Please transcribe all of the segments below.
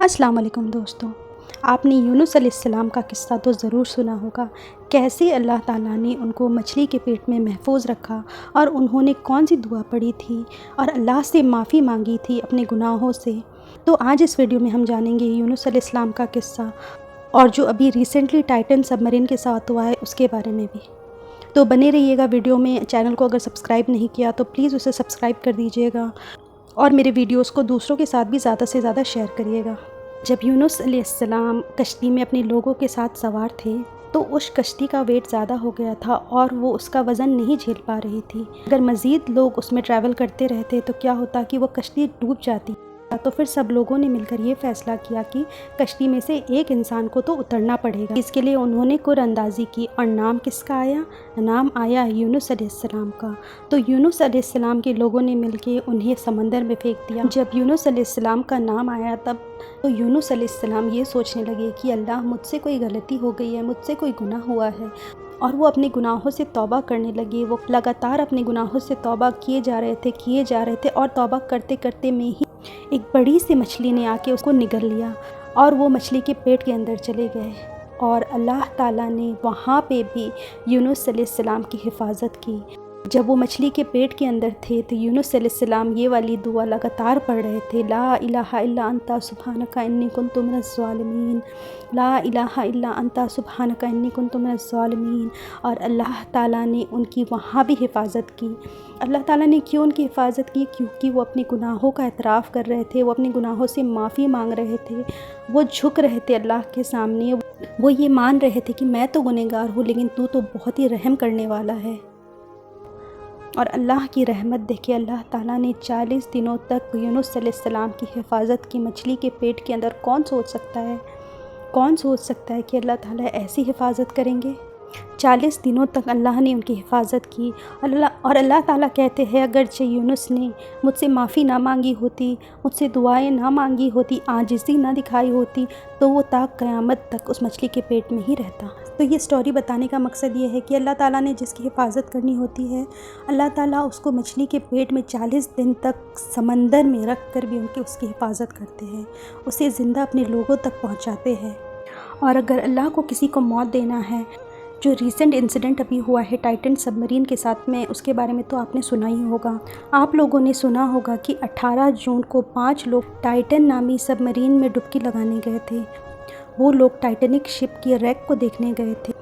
अस्सलाम वालेकुम दोस्तों। आपने यूनुस अलैहिस्सलाम का किस्सा तो ज़रूर सुना होगा। कैसे अल्लाह ताला ने उनको मछली के पेट में महफूज रखा और उन्होंने कौन सी दुआ पढ़ी थी और अल्लाह से माफ़ी मांगी थी अपने गुनाहों से। तो आज इस वीडियो में हम जानेंगे यूनुस अलैहिस्सलाम का किस्सा और जो अभी रिसेंटली टाइटन सबमरीन के साथ हुआ है उसके बारे में भी। तो बने रहिएगा वीडियो में। चैनल को अगर सब्सक्राइब नहीं किया तो प्लीज़ उसे सब्सक्राइब कर दीजिएगा और मेरे वीडियोस को दूसरों के साथ भी ज़्यादा से ज़्यादा शेयर करिएगा। जब यूनुस अलैहिस्सलाम कश्ती में अपने लोगों के साथ सवार थे तो उस कश्ती का वेट ज़्यादा हो गया था और वो उसका वज़न नहीं झेल पा रही थी। अगर मज़ीद लोग उसमें ट्रैवल करते रहते तो क्या होता कि वो कश्ती डूब जाती। तो फिर सब लोगों ने मिलकर ये फ़ैसला किया कि कश्ती में से एक इंसान को तो उतरना पड़ेगा। इसके लिए उन्होंने कुरअंदाज़ी की और नाम किसका आया? नाम आया यूनुस अलैहिस्सलाम का। तो यूनुस अलैहिस्सलाम के लोगों ने मिलके उन्हें समंदर में फेंक दिया। जब यूनुस अलैहिस्सलाम का नाम आया तब तो यूनुस अलैहिस्सलाम ये सोचने लगे कि अल्लाह मुझसे कोई गलती हो गई है, मुझसे कोई गुनाह हुआ है, और वो अपने गुनाहों से तौबा करने लगे। वो लगातार अपने गुनाहों से तौबा किए जा रहे थे और तौबा करते करते में ही एक बड़ी सी मछली ने आके उसको निगल लिया और वो मछली के पेट के अंदर चले गए। और अल्लाह ताला ने वहाँ पे भी यूनुस अलैहिस्सलाम की हिफाजत की। जब वो मछली के पेट के अंदर थे तो यूनुस अलैहिस्सलाम ये वाली दुआ लगातार पढ़ रहे थे, ला इलाहा इल्ला अंता सुब्हानका इन्नी कुन्तु मिनज़ ज़ालिमीन, ला इलाहा इल्ला अंता सुब्हानका इन्नी कुन्तु मिनज़ ज़ालिमीन। और अल्लाह ताला ने उनकी वहाँ भी हिफाजत की। अल्लाह ताला ने क्यों उनकी हिफाजत की? क्योंकि वो अपने गुनाहों का एतराफ़ कर रहे थे, वो अपने गुनाहों से माफ़ी मांग रहे थे, वो झुक रहे थे अल्लाह के सामने। वो ये मान रहे थे कि मैं तो गुनहगार हूँ लेकिन तू तो बहुत ही रहम करने वाला है। और अल्लाह की रहमत देखे अल्लाह ताला ने 40 दिनों तक यूनुस अलैहिस्सलाम की हिफाजत की मछली के पेट के अंदर। कौन सोच सकता है कि अल्लाह ताला ऐसी हिफाजत करेंगे? 40 दिनों तक अल्लाह ने उनकी हिफाजत की। और अल्लाह ताला कहते हैं अगरचे यूनुस ने मुझसे माफ़ी ना मांगी होती, मुझसे दुआएं ना मांगी होती, आजिज़ी ना दिखाई होती तो वो ता क़यामत तक उस मछली के पेट में ही रहता। तो ये स्टोरी बताने का मकसद ये है कि अल्लाह ताला ने जिसकी हिफाजत करनी होती है अल्लाह ताला उसको मछली के पेट में 40 दिन तक समंदर में रख कर भी उसकी हिफाजत करते हैं, उसे ज़िंदा अपने लोगों तक पहुँचाते हैं। और अगर अल्लाह को किसी को मौत देना है, जो रीसेंट इंसिडेंट अभी हुआ है टाइटन सबमरीन के साथ में, उसके बारे में तो आपने सुना ही होगा। आप लोगों ने सुना होगा कि 18 जून को 5 लोग टाइटन नामी सबमरीन में डुबकी लगाने गए थे। वो लोग टाइटैनिक शिप की रैक को देखने गए थे।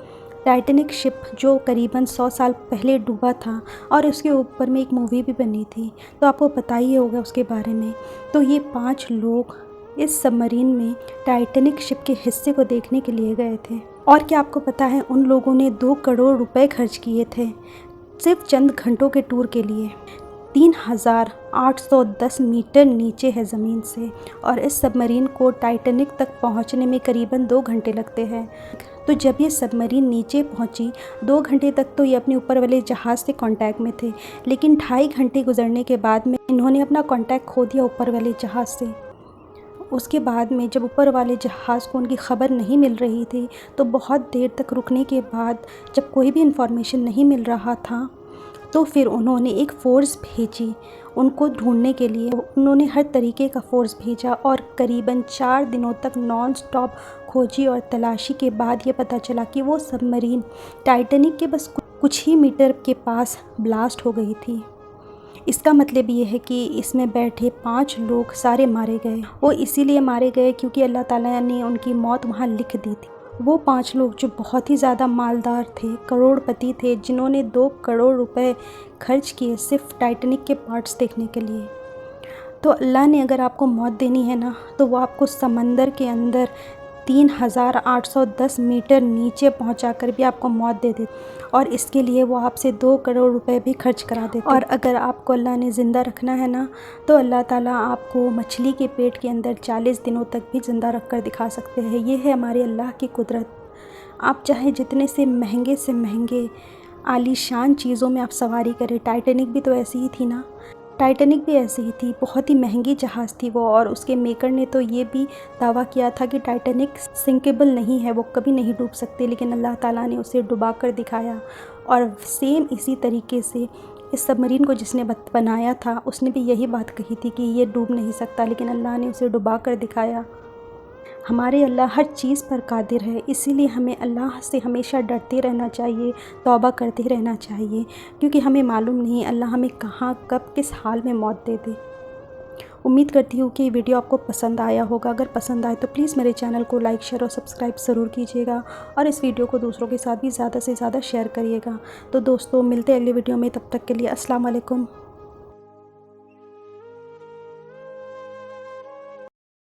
टाइटैनिक शिप जो करीबन 100 साल पहले डूबा था और उसके ऊपर में एक मूवी भी बनी थी, तो आपको पता ही होगा उसके बारे में। तो ये 5 लोग इस सबमरीन में टाइटैनिक शिप के हिस्से को देखने के लिए गए थे। और क्या आपको पता है उन लोगों ने 2 करोड़ रुपए खर्च किए थे सिर्फ चंद घंटों के टूर के लिए। 3810 मीटर नीचे है ज़मीन से और इस सबमरीन को टाइटैनिक तक पहुंचने में करीबन 2 घंटे लगते हैं। तो जब ये सबमरीन नीचे पहुंची 2 घंटे तक तो ये अपने ऊपर वाले जहाज़ से कांटेक्ट में थे, लेकिन 2.5 घंटे गुजरने के बाद में इन्होंने अपना कांटेक्ट खो दिया ऊपर वाले जहाज़ से। उसके बाद में जब ऊपर वाले जहाज़ को उनकी ख़बर नहीं मिल रही थी तो बहुत देर तक रुकने के बाद जब कोई भी इन्फॉर्मेशन नहीं मिल रहा था तो फिर उन्होंने एक फ़ोर्स भेजी उनको ढूंढने के लिए। उन्होंने हर तरीके का फ़ोर्स भेजा और करीबन 4 दिनों तक नॉन स्टॉप खोजी और तलाशी के बाद ये पता चला कि वो सबमरीन टाइटैनिक के बस कुछ ही मीटर के पास ब्लास्ट हो गई थी। इसका मतलब ये है कि इसमें बैठे 5 लोग सारे मारे गए। वो इसीलिए मारे गए क्योंकि अल्लाह ताला ने उनकी मौत वहाँ लिख दी थी। वो 5 लोग जो बहुत ही ज़्यादा मालदार थे, करोड़पति थे, जिन्होंने 2 करोड़ रुपए खर्च किए सिर्फ टाइटैनिक के पार्ट्स देखने के लिए। तो अल्लाह ने अगर आपको मौत देनी है ना तो वो आपको समंदर के अंदर 3810 मीटर नीचे पहुंचाकर भी आपको मौत दे देते और इसके लिए वो आपसे 2 करोड़ रुपए भी खर्च करा देते। और अगर आपको अल्लाह ने ज़िंदा रखना है ना तो अल्लाह ताला आपको मछली के पेट के अंदर 40 दिनों तक भी ज़िंदा रख कर दिखा सकते हैं। ये है हमारे अल्लाह की कुदरत। आप चाहे जितने से महंगे आलीशान चीज़ों में आप सवारी करें, टाइटैनिक भी तो ऐसी ही थी ना। टाइटैनिक भी ऐसी ही थी, बहुत ही महंगी जहाज़ थी वो, और उसके मेकर ने तो ये भी दावा किया था कि टाइटैनिक सिंकेबल नहीं है, वो कभी नहीं डूब सकती, लेकिन अल्लाह ताला ने उसे डुबा कर दिखाया। और सेम इसी तरीके से इस सबमरीन को जिसने बनाया था उसने भी यही बात कही थी कि ये डूब नहीं सकता, लेकिन अल्लाह ने उसे डुबा कर दिखाया। ہمارے اللہ ہر چیز پر قادر ہے، اسی لیے ہمیں اللہ سے ہمیشہ ڈرتے رہنا چاہیے، توبہ کرتے رہنا چاہیے، کیونکہ ہمیں معلوم نہیں اللہ ہمیں کہاں کب کس حال میں موت دے دے۔ امید کرتی ہوں کہ یہ ویڈیو آپ کو پسند آیا ہوگا۔ اگر پسند آئے تو پلیز میرے چینل کو لائک، شیئر اور سبسکرائب ضرور کیجیے گا، اور اس ویڈیو کو دوسروں کے ساتھ بھی زیادہ سے زیادہ شیئر کریے گا۔ تو دوستو، ملتے ہیں اگلی ویڈیو میں، تب تک کے لیے السلام علیکم۔